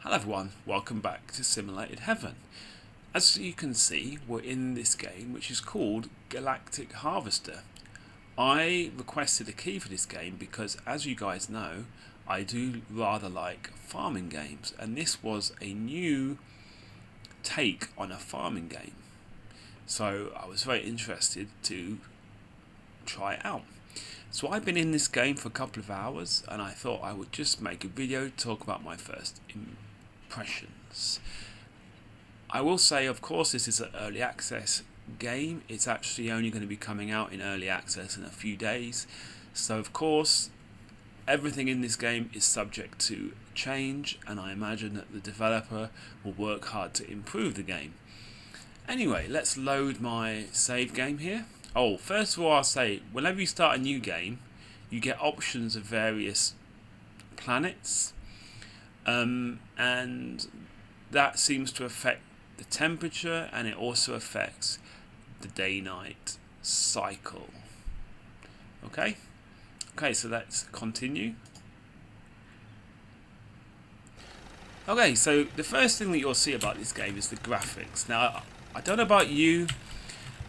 Hello everyone, welcome back to Simulated Heaven. As you can see, we're in this game which is called Galactic Harvester. I requested a key for this game because, as you guys know, I do rather like farming games, and this was a new take on a farming game. So I was very interested to try it out. So I've been in this game for a couple of hours, and I thought I would just make a video to talk about my first impressions. I will say, of course, this is an early access game. It's actually only going to be coming out in early access in a few days. So of course, everything in this game is subject to change, and I imagine that the developer will work hard to improve the game. Anyway, let's load my save game here. Oh, first of all, I'll say, whenever you start a new game, you get options of various planets, and that seems to affect the temperature, and it also affects the day-night cycle. Okay, so let's continue. Okay, so the first thing that you'll see about this game is the graphics. Now, I don't know about you,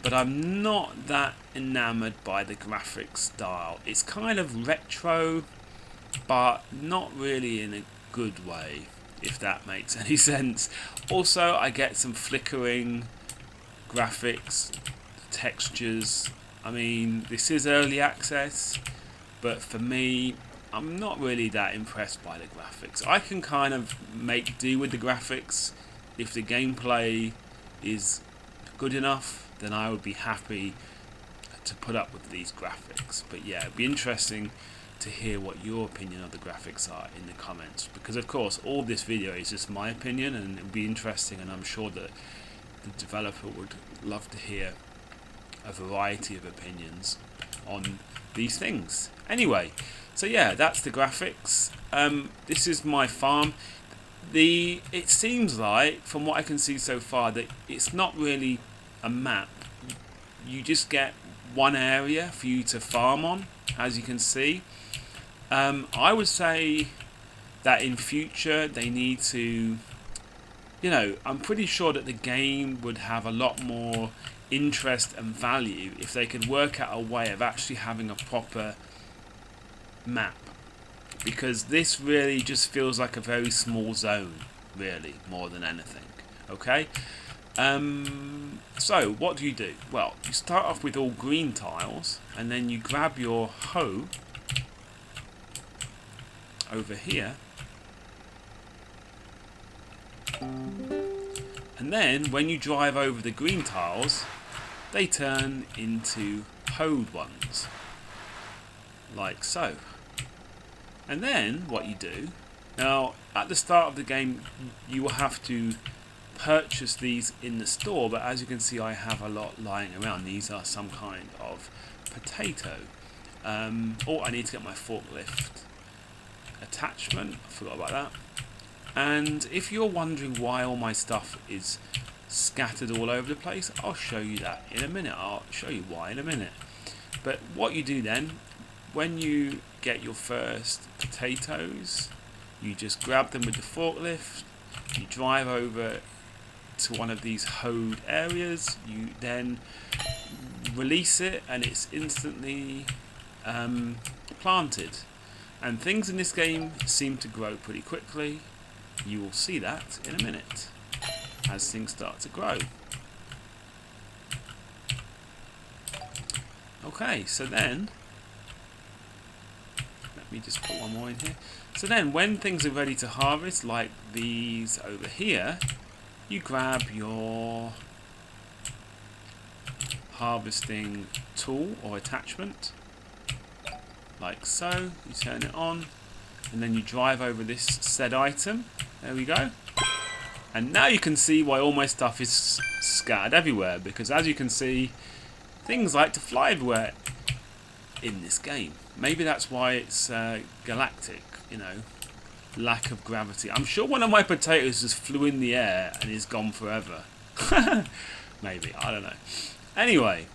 but I'm not that enamored by the graphics style. It's kind of retro, but not really in a good way, if that makes any sense. Also, I get some flickering graphics, textures. I mean, this is early access, but for me, I'm not really that impressed by the graphics. I can kind of make do with the graphics if the gameplay is good enough. Then I would be happy to put up with these graphics. But yeah, it'd be interesting to hear what your opinion of the graphics are in the comments, because of course all this video is just my opinion, and it would be interesting, and I'm sure that the developer would love to hear a variety of opinions on these things. Anyway, so yeah, that's the graphics. This is my farm. It seems like, from what I can see so far, that it's not really a map. You just get one area for you to farm on, as you can see. I would say that in future they need to, I'm pretty sure that the game would have a lot more interest and value if they could work out a way of actually having a proper map, because this really just feels like a very small zone, really, more than anything. Okay, so what do? Well, you start off with all green tiles, and then you grab your hoe over here, and then when you drive over the green tiles, they turn into hoed ones, like so. And then what you do, now at the start of the game you will have to purchase these in the store, but as you can see I have a lot lying around. These are some kind of potato. Oh, I need to get my forklift attachment, I forgot about that. And if you're wondering why all my stuff is scattered all over the place, I'll show you that in a minute. I'll show you why in a minute. But what you do then, when you get your first potatoes, you just grab them with the forklift, you drive over to one of these hoed areas, you then release it, and it's instantly planted. And things in this game seem to grow pretty quickly. You will see that in a minute as things start to grow. Okay, so then let me just put one more in here. So then when things are ready to harvest, like these over here, you grab your harvesting tool or attachment, like so. You turn it on, and then you drive over this said item. There we go. And now you can see why all my stuff is scattered everywhere, because as you can see, things like to fly everywhere in this game. Maybe that's why it's galactic, lack of gravity. I'm sure one of my potatoes just flew in the air and is gone forever. Maybe, I don't know. Anyway,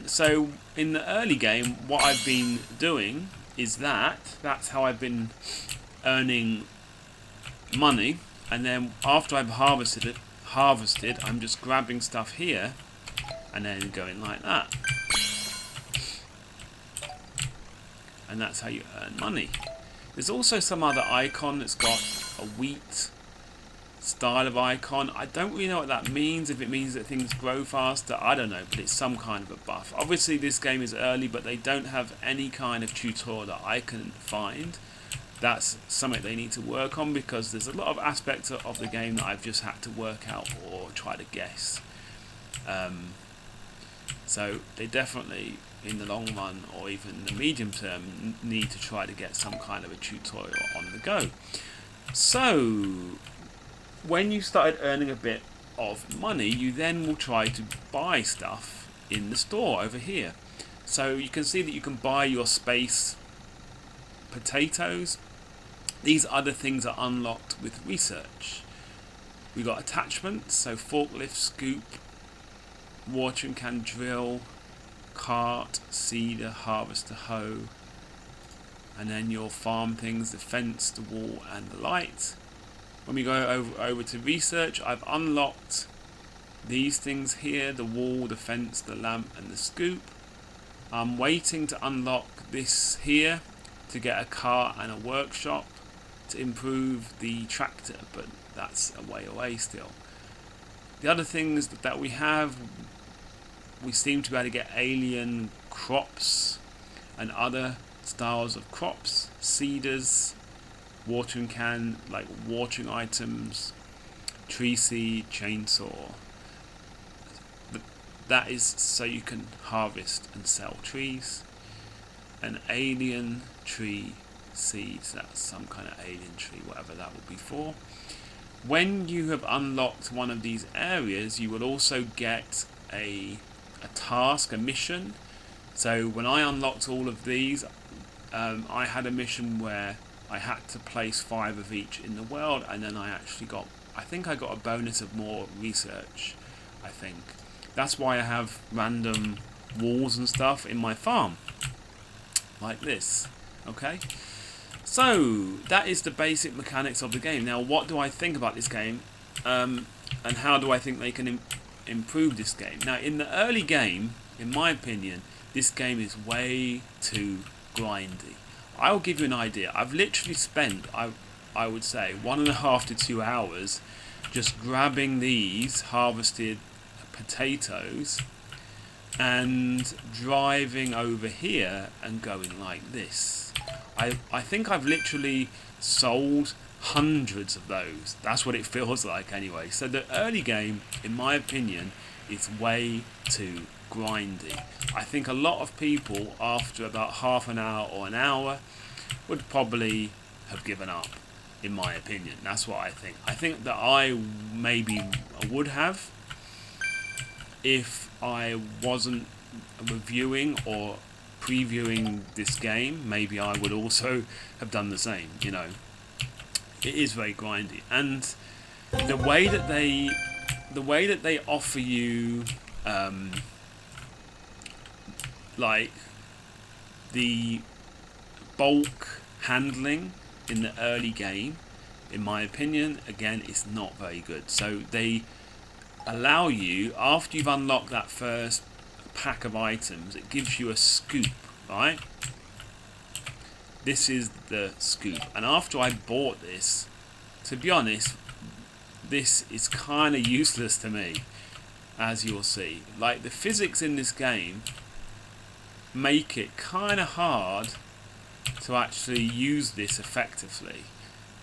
so in the early game, what I've been doing is that's how I've been earning money, and then after I've harvested, I'm just grabbing stuff here and then going like that. And that's how you earn money. There's also some other icon that's got a wheat style of icon. I don't really know what that means. If it means that things grow faster, I don't know, but it's some kind of a buff. Obviously this game is early, but they don't have any kind of tutorial that I can find. That's something they need to work on, because there's a lot of aspects of the game that I've just had to work out or try to guess. So they definitely, in the long run or even the medium term, need to try to get some kind of a tutorial on the go. So when you started earning a bit of money, you then will try to buy stuff in the store over here. So you can see that you can buy your space potatoes. These other things are unlocked with research. We got attachments, so forklift, scoop, watering can, drill, cart, seeder, harvester, hoe, and then your farm things, the fence, the wall, and the light. When we go over to research, I've unlocked these things here, the wall, the fence, the lamp, and the scoop. I'm waiting to unlock this here to get a car and a workshop to improve the tractor, but that's a way away still. The other things that we have, we seem to be able to get alien crops and other styles of crops, seeders, watering can, like watering items, tree seed, chainsaw. That is so you can harvest and sell trees. An alien tree seeds, that's some kind of alien tree, whatever that will be for. When you have unlocked one of these areas, you will also get a task, a mission. So when I unlocked all of these, I had a mission where I had to place 5 of each in the world, and then I think I got a bonus of more research. I think that's why I have random walls and stuff in my farm like this. Okay, so that is the basic mechanics of the game. Now, what do I think about this game, and how do I think they can improve this game? Now, in the early game, in my opinion, this game is way too grindy. I'll give you an idea. I've literally spent, I would say, 1.5 to 2 hours just grabbing these harvested potatoes and driving over here and going like this. I think I've literally sold hundreds of those. That's what it feels like anyway. So the early game, in my opinion, is way too grindy. I think a lot of people, after about half an hour or an hour, would probably have given up, in my opinion. That's what I think. I think that I maybe would have, if I wasn't reviewing or previewing this game. Maybe I would also have done the same, you know. It is very grindy, and the way that they offer you like the bulk handling in the early game, in my opinion, again, is not very good. So they allow you, after you've unlocked that first pack of items, it gives you a scoop, right? This is the scoop, and after I bought this, to be honest, this is kind of useless to me, as you'll see. Like, the physics in this game make it kind of hard to actually use this effectively.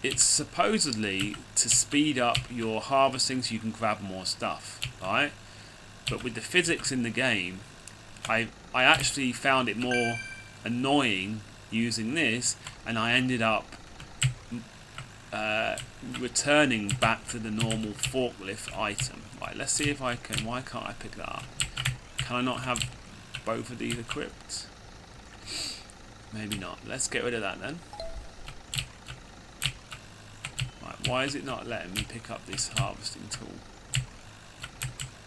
It's supposedly to speed up your harvesting so you can grab more stuff, right? But with the physics in the game, I actually found it more annoying using this, and I ended up returning back to the normal forklift item. Right, let's see if I can. Why can't I pick that up? Can I not have both of these equipped? Maybe not. Let's get rid of that then. Right, why is it not letting me pick up this harvesting tool?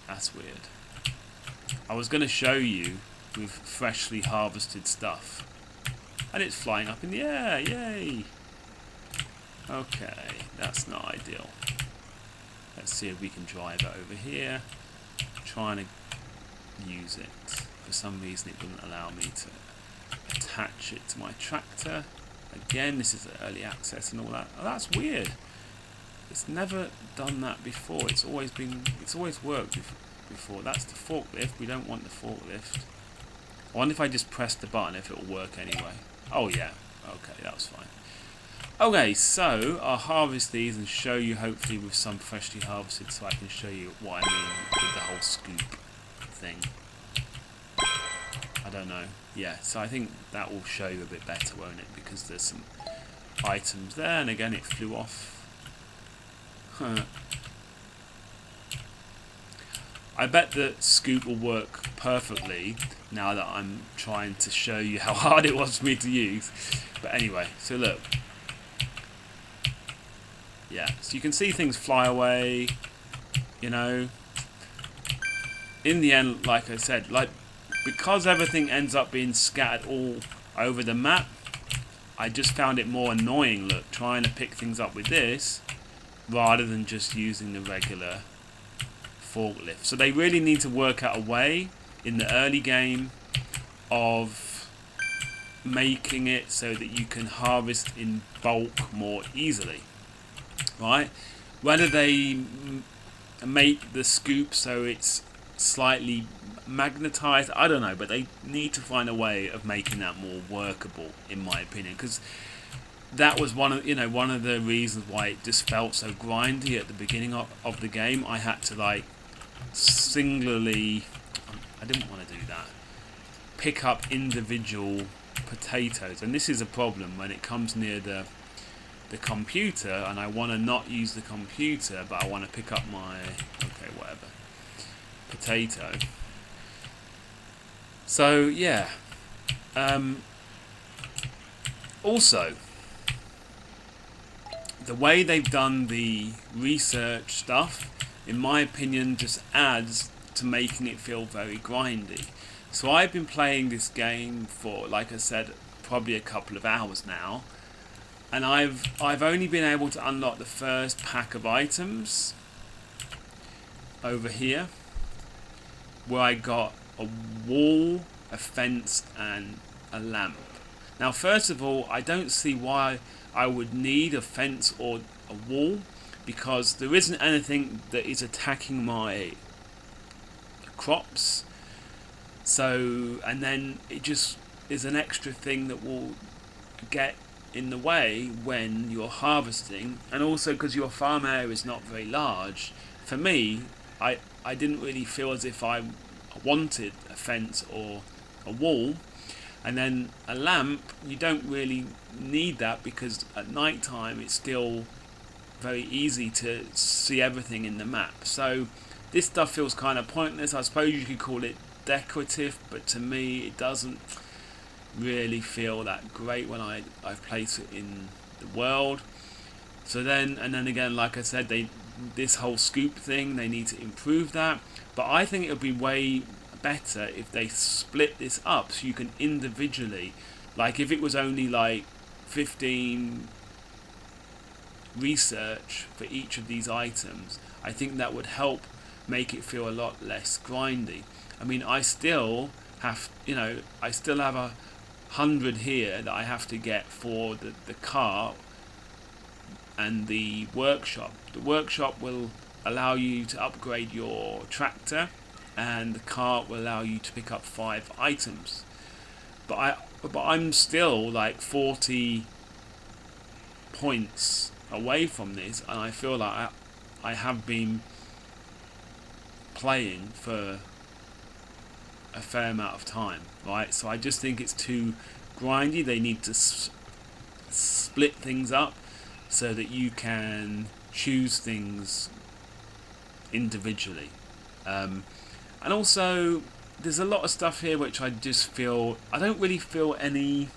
That's weird. I was going to show you with freshly harvested stuff, and it's flying up in the air. Yay! Okay, that's not ideal. Let's see if we can drive it over here. Trying to use it. For some reason it doesn't allow me to attach it to my tractor. Again, this is early access and all that. Oh, that's weird. It's never done that before. It's always worked before. That's the forklift. We don't want the forklift. I wonder if I just press the button if it'll work anyway. Oh yeah. Okay, that was fine. Okay, so I'll harvest these and show you hopefully with some freshly harvested, so I can show you what I mean with the whole scoop thing. I don't know. Yeah, so I think that will show you a bit better, won't it? Because there's some items there, and again it flew off. I bet the scoop will work perfectly now that I'm trying to show you how hard it was for me to use. But anyway, so look. Yeah, so you can see things fly away, you know. In the end, like I said, because everything ends up being scattered all over the map, I just found it more annoying, look, trying to pick things up with this rather than just using the regular forklift. So they really need to work out a way in the early game of making it so that you can harvest in bulk more easily, right? Whether they make the scoop so it's slightly magnetized, I don't know, but they need to find a way of making that more workable, in my opinion, because that was one of the reasons why it just felt so grindy at the beginning of the game. I had to I didn't want to do that, pick up individual potatoes, and this is a problem when it comes near the computer and I want to not use the computer, but I want to pick up my potato. So yeah, also the way they've done the research stuff, in my opinion, just adds to making it feel very grindy. So I've been playing this game for, like I said, probably a couple of hours now, and I've only been able to unlock the first pack of items over here, where I got a wall, a fence, and a lamp. Now, first of all, I don't see why I would need a fence or a wall, because there isn't anything that is attacking my crops. So, and then it just is an extra thing that will get in the way when you're harvesting, and also because your farm area is not very large. For me, I didn't really feel as if I wanted a fence or a wall. And then a lamp, you don't really need that, because at night time it's still very easy to see everything in the map. So this stuff feels kind of pointless. I suppose you could call it decorative, but to me it doesn't really feel that great when I place it in the world. So then, and then again, like I said, this whole scoop thing, they need to improve that. But I think it would be way better if they split this up so you can individually, like if it was only 15 research for each of these items, I think that would help make it feel a lot less grindy. I mean, I still have 100 here that I have to get for the car and the workshop. The workshop will allow you to upgrade your tractor, and the cart will allow you to pick up 5 items. But I'm still 40 points away from this, and I feel like I have been playing for a fair amount of time, right? So I just think it's too grindy. They need to split things up so that you can choose things individually. And also, there's a lot of stuff here which I just feel, I don't really feel any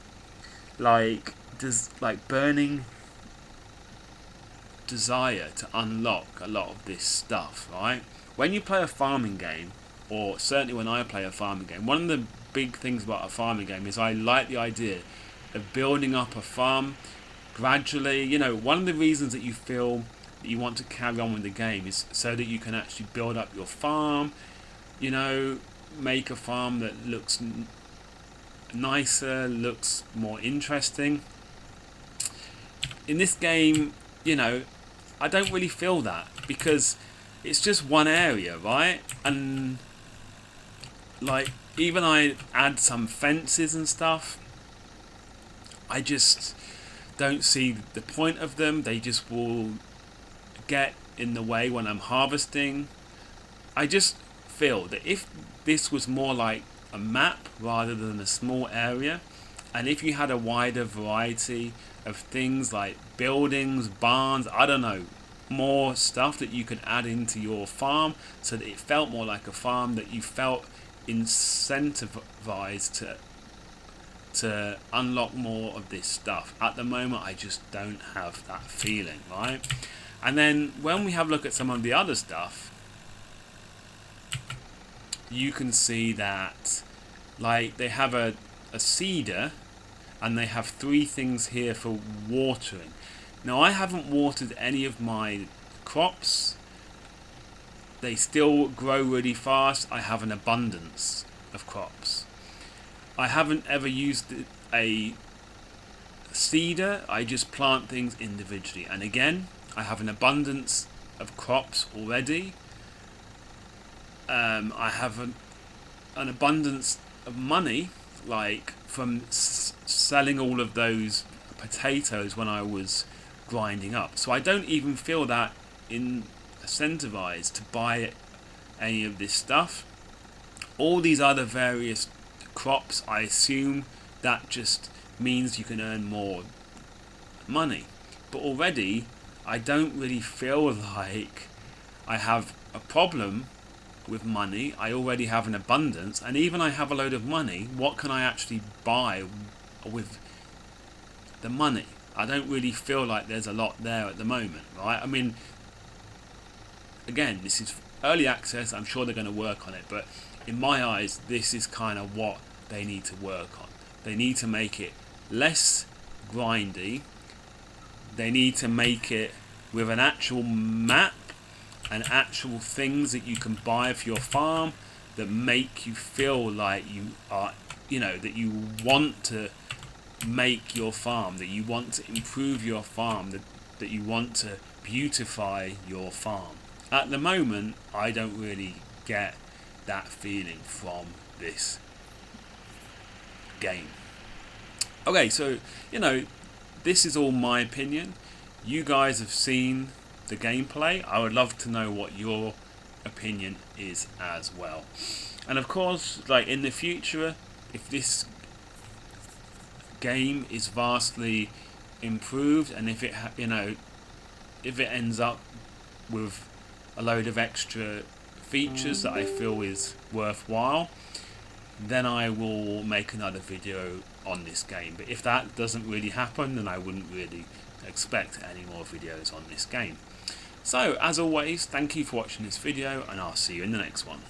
burning desire to unlock a lot of this stuff, right? When you play a farming game, or certainly when I play a farming game, one of the big things about a farming game is I like the idea of building up a farm gradually. You know, one of the reasons that you feel that you want to carry on with the game is so that you can actually build up your farm, you know, make a farm that looks nicer, looks more interesting. In this game, you know, I don't really feel that, because it's just one area, right? And like, even I add some fences and stuff, I just don't see the point of them. They just will get in the way when I'm harvesting. I just feel that if this was more like a map rather than a small area, and if you had a wider variety of things like buildings, barns, I don't know, more stuff that you could add into your farm so that it felt more like a farm, that you felt incentivized to unlock more of this stuff. At the moment, I just don't have that feeling, right? And then when we have a look at some of the other stuff, you can see that, like, they have a seeder, and they have 3 things here for watering. Now, I haven't watered any of my crops. They still grow really fast. I have an abundance of crops. I haven't ever used a seeder. I just plant things individually. And again, I have an abundance of crops already. I have an abundance of money, like from selling all of those potatoes when I was grinding up. So I don't even feel that incentivized to buy any of this stuff. All these other various crops, I assume that just means you can earn more money. But already, I don't really feel like I have a problem with money. I already have an abundance, and even I have a load of money. What can I actually buy with the money? I don't really feel like there's a lot there at the moment, right? I mean, again, this is early access. I'm sure they're going to work on it, but in my eyes, this is kind of what they need to work on. They need to make it less grindy. They need to make it with an actual map and actual things that you can buy for your farm that make you feel like you are, you know, that you want to make your farm, that you want to improve your farm, that you want to beautify your farm. At the moment, I don't really get that feeling from this game. Okay, so, you know, this is all my opinion. You guys have seen the gameplay. I would love to know what your opinion is as well. And of course, like in the future, if this game is vastly improved, and if it you know, if it ends up with a load of extra features that I feel is worthwhile, then I will make another video on this game. But if that doesn't really happen, then I wouldn't really expect any more videos on this game. So, as always, thank you for watching this video, and I'll see you in the next one.